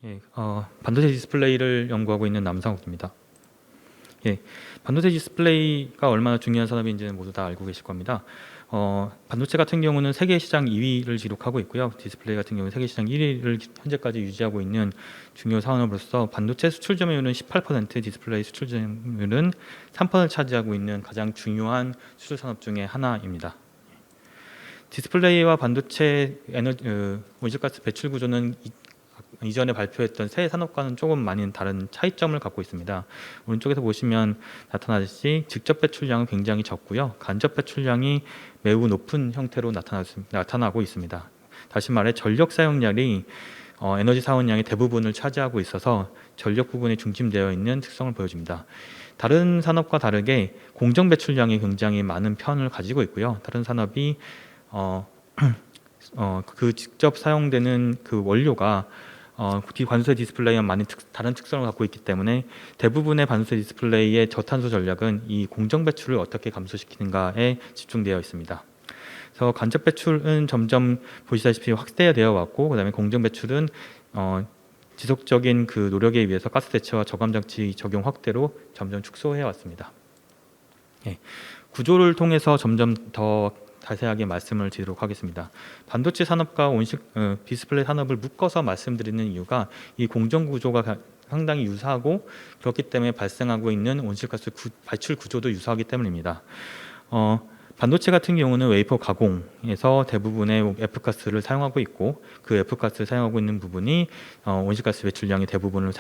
예, 반도체 디스플레이를 연구하고 있는 남상욱입니다. 예, 반도체 디스플레이가 얼마나 중요한 산업인지는 모두 다 알고 계실 겁니다. 반도체 같은 경우는 세계 시장 2위를 기록하고 있고요. 디스플레이 같은 경우는 세계 시장 1위를 현재까지 유지하고 있는 중요 산업으로서 반도체 수출 점유율은 18%, 디스플레이 수출 점유율은 3%를 차지하고 있는 가장 중요한 수출 산업 중에 하나입니다. 디스플레이와 반도체 온실가스 배출 구조는 이전에 발표했던 새 산업과는 조금 많이 다른 차이점을 갖고 있습니다. 오른쪽에서 보시면 나타나듯이 직접 배출량은 굉장히 적고요. 간접 배출량이 매우 높은 형태로 나타나고 있습니다. 다시 말해 전력 사용량이 에너지 사용량의 대부분을 차지하고 있어서 전력 부분에 중심되어 있는 특성을 보여줍니다. 다른 산업과 다르게 공정 배출량이 굉장히 많은 편을 가지고 있고요. 다른 산업이 그 직접 사용되는 그 원료가 반도체 디스플레이와 많이 다른 특성을 갖고 있기 때문에 대부분의 반도체 디스플레이의 저탄소 전략은 이 공정 배출을 어떻게 감소시키는가에 집중되어 있습니다. 그래서 간접 배출은 점점 보시다시피 확대되어 왔고, 그다음에 공정 배출은 지속적인 그 노력에 의해서 가스 대체와 저감 장치 적용 확대로 점점 축소해 왔습니다. 예, 구조를 통해서 점점 더 자세하게 말씀을 드리도록 하겠습니다. 반도체 산업과 디스플레이 산업을 묶어서 말씀드리는 이유가 이 공정 구조가 상당히 유사하고 그렇기 때문에 발생하고 있는 온실가스 발출 구조도 유사하기 때문입니다. 반도체 같은 경우는 웨이퍼 가공에서 대부분의 F가스를 사용하고 있고, 그 F가스를 사용하고 있는 부분이 온실가스 배출량의 대부분을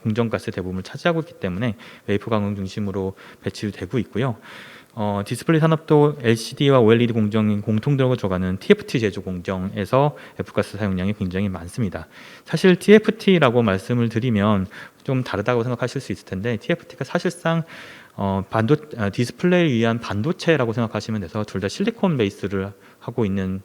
공정가스 대부분을 차지하고 있기 때문에 웨이퍼 가공 중심으로 배출되고 있고요. 디스플레이 산업도 LCD와 OLED 공정인 공통적으로 들어가는 TFT 제조 공정에서 F가스 사용량이 굉장히 많습니다. 사실 TFT라고 말씀을 드리면 좀 다르다고 생각하실 수 있을 텐데, TFT가 사실상 디스플레이를 위한 반도체라고 생각하시면 돼서 둘 다 실리콘 베이스를 하고 있는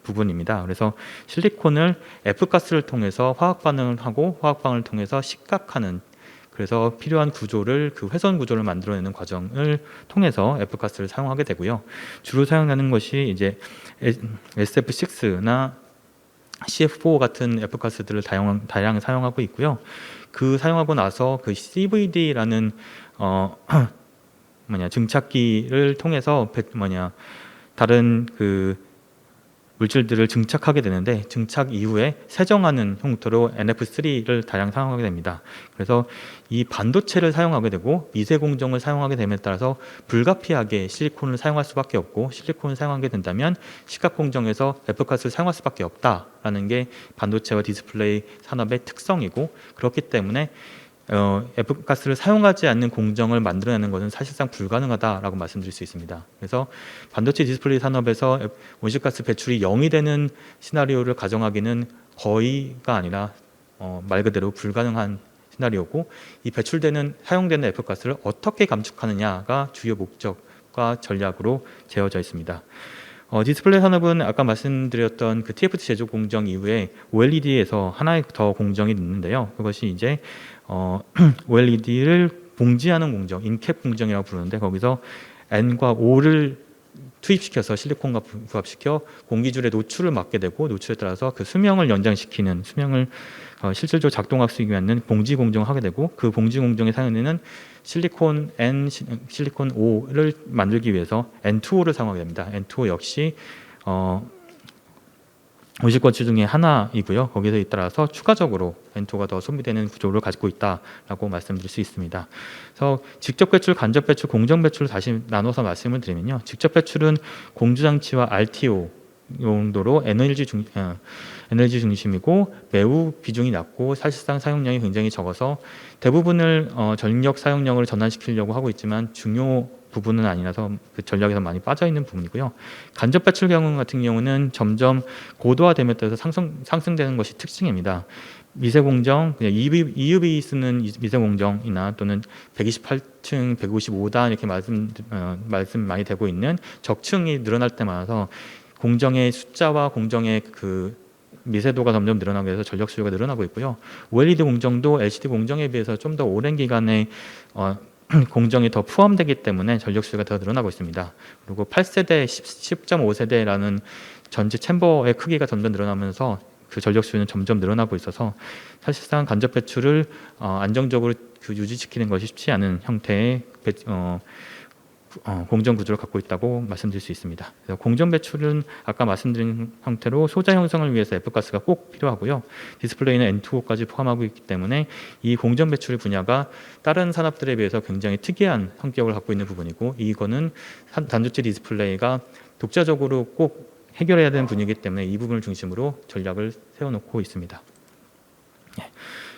부분입니다. 그래서 실리콘을 F가스를 통해서 화학 반응을 하고 화학 반응을 통해서 식각하는, 그래서 필요한 구조를 그 회선 구조를 만들어내는 과정을 통해서 F가스를 사용하게 되고요. 주로 사용하는 것이 이제 SF6나 CF4 같은 F가스들을 다양하게 사용하고 있고요. 그 사용하고 나서 그 CVD라는 증착기를 통해서 다른 그 물질들을 증착하게 되는데, 증착 이후에 세정하는 형태로 NF3를 다량 사용하게 됩니다. 그래서 이 반도체를 사용하게 되고 미세 공정을 사용하게 됨에 따라서 불가피하게 실리콘을 사용할 수밖에 없고, 실리콘을 사용하게 된다면 시각 공정에서 F가스를 사용할 수밖에 없다라는 게 반도체와 디스플레이 산업의 특성이고, 그렇기 때문에 F가스를 사용하지 않는 공정을 만들어내는 것은 사실상 불가능하다라고 말씀드릴 수 있습니다. 그래서 반도체 디스플레이 산업에서 온실가스 배출이 0이 되는 시나리오를 가정하기는 거의가 아니라 말 그대로 불가능한 시나리오고, 이 사용되는 F가스를 어떻게 감축하느냐가 주요 목적과 전략으로 재어져 있습니다. 디스플레이 산업은 아까 말씀드렸던 그 TFT 제조 공정 이후에 OLED에서 하나의 더 공정이 있는데요. 그것이 이제 OLED를 봉지하는 공정, 인캡 공정이라고 부르는데, 거기서 N과 O를 투입시켜서 실리콘과 부합시켜 공기줄의 노출을 막게 되고, 노출에 따라서 그 수명을 연장시키는, 수명을 실질적으로 작동할 수 있는 봉지 공정을 하게 되고, 그 봉지 공정에 사용되는 실리콘 N, 실리콘 O를 만들기 위해서 N2O를 사용하게 됩니다. N2O 역시 온실가스 중에 하나이고요. 거기에 따라서 추가적으로 N2O가 더 소비되는 구조를 가지고 있다라고 말씀드릴 수 있습니다. 그래서 직접 배출, 간접 배출, 공정 배출을 다시 나눠서 말씀을 드리면요. 직접 배출은 공조장치와 RTO 용도로 에너지 중심이고 매우 비중이 낮고 사실상 사용량이 굉장히 적어서 대부분을 전력 사용량을 전환시키려고 하고 있지만 중요 부분은 아니라서 그 전략에서 많이 빠져 있는 부분이고요. 간접 배출 경우 같은 경우는 점점 고도화됨에 따라서 상승되는 것이 특징입니다. 미세 공정, 그냥 EUV 쓰는 미세 공정이나 또는 128층, 155단 이렇게 말씀 많이 되고 있는 적층이 늘어날 때마다 공정의 숫자와 공정의 그 미세도가 점점 늘어나게 해서 전력 수요가 늘어나고 있고요. OLED 공정도 LCD 공정에 비해서 좀 더 오랜 기간에 공정이 더 포함되기 때문에 전력 수요가 더 늘어나고 있습니다. 그리고 8세대, 10.5세대라는 전체 챔버의 크기가 점점 늘어나면서 그 전력 수요는 점점 늘어나고 있어서 사실상 간접 배출을 안정적으로 유지시키는 것이 쉽지 않은 형태의 공정 구조를 갖고 있다고 말씀드릴 수 있습니다. 그래서 공정 배출은 아까 말씀드린 형태로 소자 형성을 위해서 F가스가 꼭 필요하고요. 디스플레이는 N2O까지 포함하고 있기 때문에 이 공정 배출 분야가 다른 산업들에 비해서 굉장히 특이한 성격을 갖고 있는 부분이고, 이거는 단조체 디스플레이가 독자적으로 꼭 해결해야 되는 분야이기 때문에 이 부분을 중심으로 전략을 세워놓고 있습니다.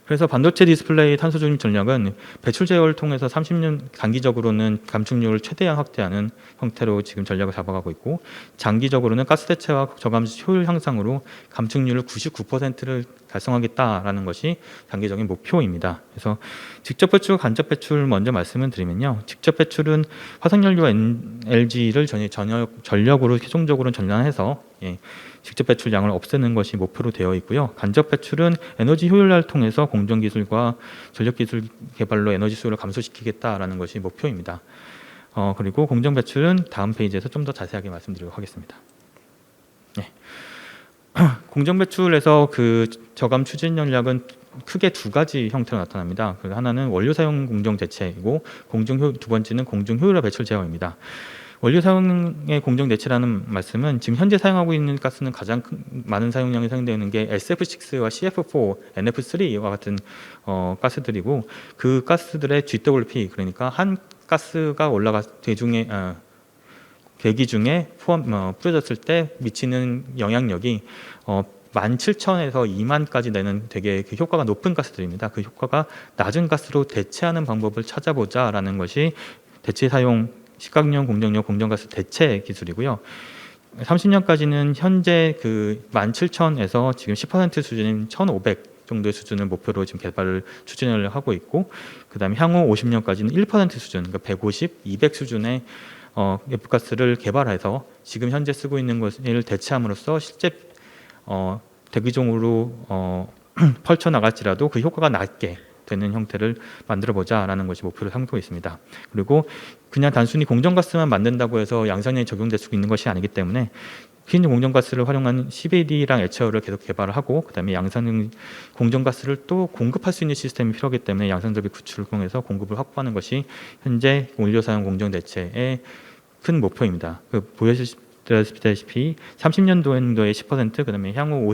그래서 반도체 디스플레이 탄소 중립 전략은 배출 제어를 통해서 30년 단기적으로는 감축률을 최대한 확대하는 형태로 지금 전략을 잡아가고 있고, 장기적으로는 가스 대체와 저감 효율 향상으로 감축률을 99%를 달성하겠다라는 것이 단기적인 목표입니다. 그래서 직접 배출, 간접 배출 먼저 말씀을 드리면요. 직접 배출은 화석연료 LG를 전력으로 최종적으로 전환해서 직접 배출량을 없애는 것이 목표로 되어 있고요. 간접 배출은 에너지 효율화를 통해서 공정 기술과 전력 기술 개발로 에너지 수요를 감소시키겠다라는 것이 목표입니다. 그리고 공정 배출은 다음 페이지에서 좀 더 자세하게 말씀드리도록 하겠습니다. 공정 배출에서 그 저감 추진 전략은 크게 두 가지 형태로 나타납니다. 하나는 원료 사용 공정 대체이고, 두 번째는 공정 효율화 배출 제어입니다. 원료 사용의 공정 대체라는 말씀은 지금 현재 사용하고 있는 가스는 가장 많은 사용량이 사용되는 게 SF6와 CF4, NF3와 같은 가스들이고, 그 가스들의 GWP, 그러니까 한 가스가 대기 중에 뿌려졌을 때 미치는 영향력이 17,000에서 2만까지 되는 되게 그 효과가 높은 가스들입니다. 그 효과가 낮은 가스로 대체하는 방법을 찾아보자라는 것이 대체 사용 시각용, 공정용, 공정가스 대체 기술이고요. 30년까지는 현재 그 17,000에서 지금 10% 수준인 1,500 정도의 수준을 목표로 지금 개발을 추진을 하고 있고, 그다음에 향후 50년까지는 1% 수준, 그러니까 150, 200 수준의 F가스를 개발해서 지금 현재 쓰고 있는 것을 대체함으로써 실제 대기종으로 펼쳐나갈지라도 그 효과가 낮게 되는 형태를 만들어보자라는 것이 목표를 삼고 있습니다. 그리고 그냥 단순히 공정가스만 만든다고 해서 양산량이 적용될 수 있는 것이 아니기 때문에 퀸 공정가스를 활용한 CVD랑 HR을 계속 개발을 하고, 그다음에 양산형 공정가스를 또 공급할 수 있는 시스템이 필요하기 때문에 양산접이 구축을 통해서 공급을 확보하는 것이 현재 원료 사용 공정 대체의 큰 목표입니다. 보여주시다시피 30년도에 10%, 그다음에 향후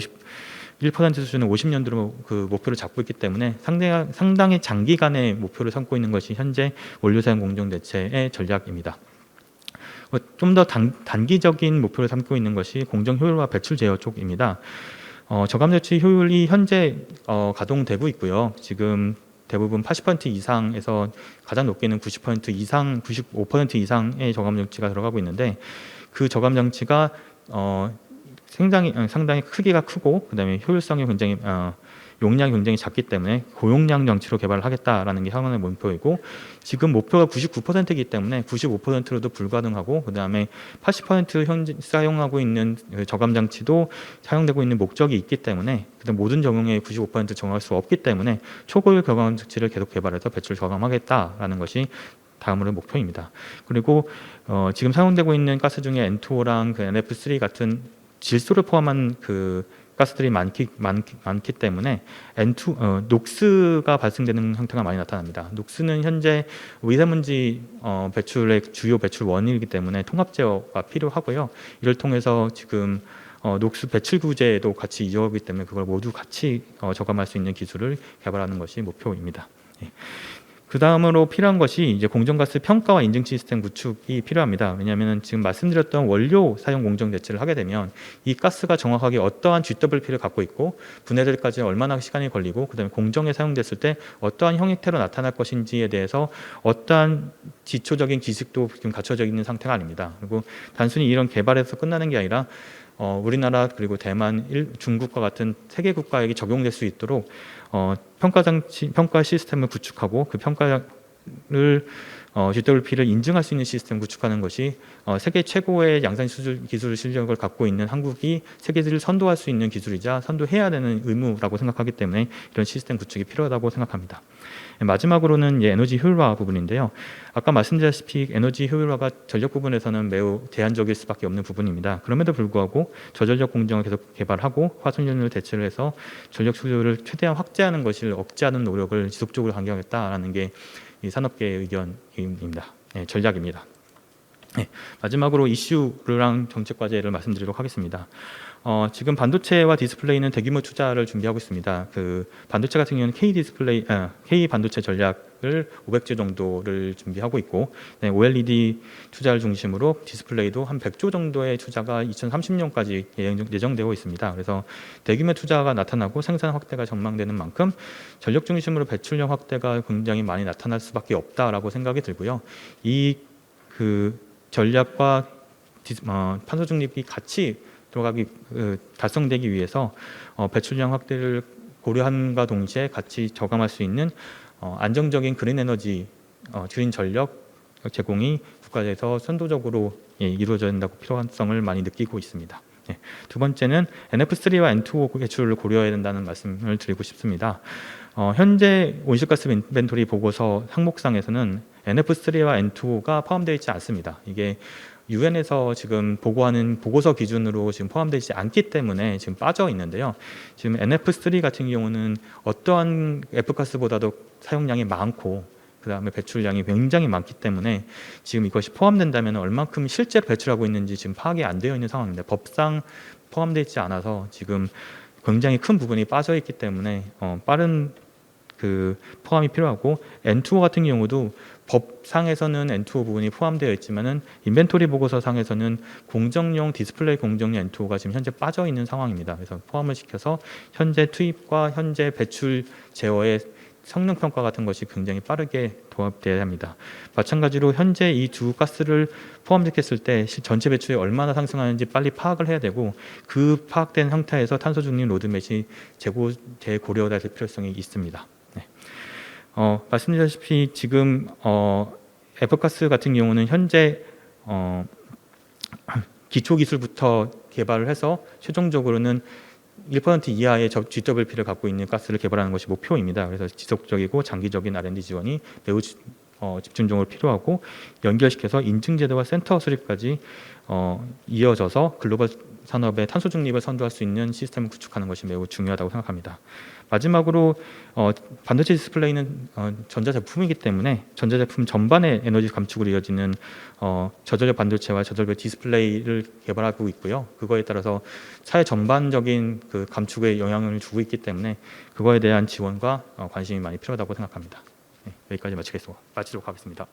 1% 수준의 50년도로 그 목표를 잡고 있기 때문에 상당히 장기간의 목표를 삼고 있는 것이 현재 원료 사용 공정 대체의 전략입니다. 좀 더 단기적인 목표를 삼고 있는 것이 공정 효율화 배출 제어 쪽입니다. 저감 배출 효율이 현재 가동되고 있고요. 지금 대부분 80% 이상에서 가장 높게는 90% 이상, 95% 이상의 저감 장치가 들어가고 있는데, 그 저감 장치가 상당히 크기가 크고, 그다음에 효율성이 굉장히 용량이 굉장히 작기 때문에 고용량 장치로 개발을 하겠다라는 게 향후의 목표이고, 지금 목표가 99%이기 때문에 95%로도 불가능하고, 그다음에 80% 현재 사용하고 있는 저감 장치도 사용되고 있는 목적이 있기 때문에 모든 적용에 95% 정할 수 없기 때문에 초고율 저감 장치를 계속 개발해서 배출 저감하겠다라는 것이 다음으로 목표입니다. 그리고 지금 사용되고 있는 가스 중에 N2O랑 그 NF3 같은 질소를 포함한 그 가스들이 많기 때문에 녹스가 발생되는 형태가 많이 나타납니다. 녹스는 현재 미세먼지 배출의 주요 배출 원인이기 때문에 통합 제어가 필요하고요. 이를 통해서 지금 녹스 배출 구제도 같이 이어가기 때문에 그걸 모두 같이 저감할 수 있는 기술을 개발하는 것이 목표입니다. 그 다음으로 필요한 것이 이제 공정가스 평가와 인증 시스템 구축이 필요합니다. 왜냐하면 지금 말씀드렸던 원료 사용 공정 대체를 하게 되면 이 가스가 정확하게 어떠한 GWP를 갖고 있고 분해될까지 얼마나 시간이 걸리고, 그다음에 공정에 사용됐을 때 어떠한 형태로 나타날 것인지에 대해서 어떠한 기초적인 지식도 지금 갖춰져 있는 상태가 아닙니다. 그리고 단순히 이런 개발에서 끝나는 게 아니라 우리나라 그리고 대만, 중국과 같은 세계 국가에게 적용될 수 있도록 평가 시스템을 구축하고 그 평가를 GWP를 인증할 수 있는 시스템 구축하는 것이 세계 최고의 양산 기술 실력을 갖고 있는 한국이 세계를 선도할 수 있는 기술이자 선도해야 되는 의무라고 생각하기 때문에 이런 시스템 구축이 필요하다고 생각합니다. 마지막으로는 에너지 효율화 부분인데요. 아까 말씀드렸다시피 에너지 효율화가 전력 부분에서는 매우 제한적일 수밖에 없는 부분입니다. 그럼에도 불구하고 저전력 공정을 계속 개발하고 화석연료를 대체를 해서 전력 수요를 최대한 확대하는 것을 억제하는 노력을 지속적으로 강경했다라는 게 이 산업계의 의견입니다. 전략입니다. 마지막으로 이슈랑 정책 과제를 말씀드리도록 하겠습니다. 지금 반도체와 디스플레이는 대규모 투자를 준비하고 있습니다. 그 반도체 같은 경우는 K 반도체 전략을 500조 정도를 준비하고 있고, OLED 투자를 중심으로 디스플레이도 한 100조 정도의 투자가 2030년까지 예정되고 있습니다. 그래서 대규모 투자가 나타나고 생산 확대가 전망되는 만큼 전력 중심으로 배출량 확대가 굉장히 많이 나타날 수밖에 없다라고 생각이 들고요. 이 전략과 탄소 중립이 같이 달성되기 위해서 배출량 확대를 고려함과 동시에 같이 저감할 수 있는 안정적인 그린 에너지, 그린 전력 제공이 국가에서 선도적으로 이루어져야 된다고 필요성을 많이 느끼고 있습니다. 두 번째는 NF3와 N2O 배출을 고려해야 된다는 말씀을 드리고 싶습니다. 현재 온실가스 인벤토리 보고서 항목상에서는 NF3와 N2O가 포함되어 있지 않습니다. 이게 유엔에서 지금 보고하는 보고서 기준으로 지금 포함되지 않기 때문에 지금 빠져 있는데요. 지금 NF3 같은 경우는 어떠한 F가스보다도 사용량이 많고 그 다음에 배출량이 굉장히 많기 때문에 지금 이것이 포함된다면 얼만큼 실제로 배출하고 있는지 지금 파악이 안 되어 있는 상황입니다. 법상 포함되어 있지 않아서 지금 굉장히 큰 부분이 빠져 있기 때문에 빠른 포함이 필요하고, N2O 같은 경우도 법상에서는 N2O 부분이 포함되어 있지만은 인벤토리 보고서 상에서는 공정용 디스플레이 공정용 N2O가 지금 현재 빠져 있는 상황입니다. 그래서 포함을 시켜서 현재 투입과 현재 배출 제어의 성능 평가 같은 것이 굉장히 빠르게 도입되어야 합니다. 마찬가지로 현재 이 두 가스를 포함시켰을 때 전체 배출이 얼마나 상승하는지 빨리 파악을 해야 되고, 그 파악된 상태에서 탄소 중립 로드맵이 재고려될 필요성이 있습니다. 말씀드렸다시피 지금 F가스 같은 경우는 현재 기초 기술부터 개발을 해서 최종적으로는 1% 이하의 GWP를 갖고 있는 가스를 개발하는 것이 목표입니다. 그래서 지속적이고 장기적인 R&D 지원이 매우 집중적으로 필요하고, 연결시켜서 인증제도와 센터 수립까지 이어져서 글로벌 산업의 탄소 중립을 선도할 수 있는 시스템을 구축하는 것이 매우 중요하다고 생각합니다. 마지막으로 반도체 디스플레이는 전자제품이기 때문에 전자제품 전반의 에너지 감축으로 이어지는 저전력 반도체와 저전력 디스플레이를 개발하고 있고요. 그거에 따라서 사회 전반적인 감축에 영향을 주고 있기 때문에 그거에 대한 지원과 관심이 많이 필요하다고 생각합니다. 여기까지 마치도록 하겠습니다.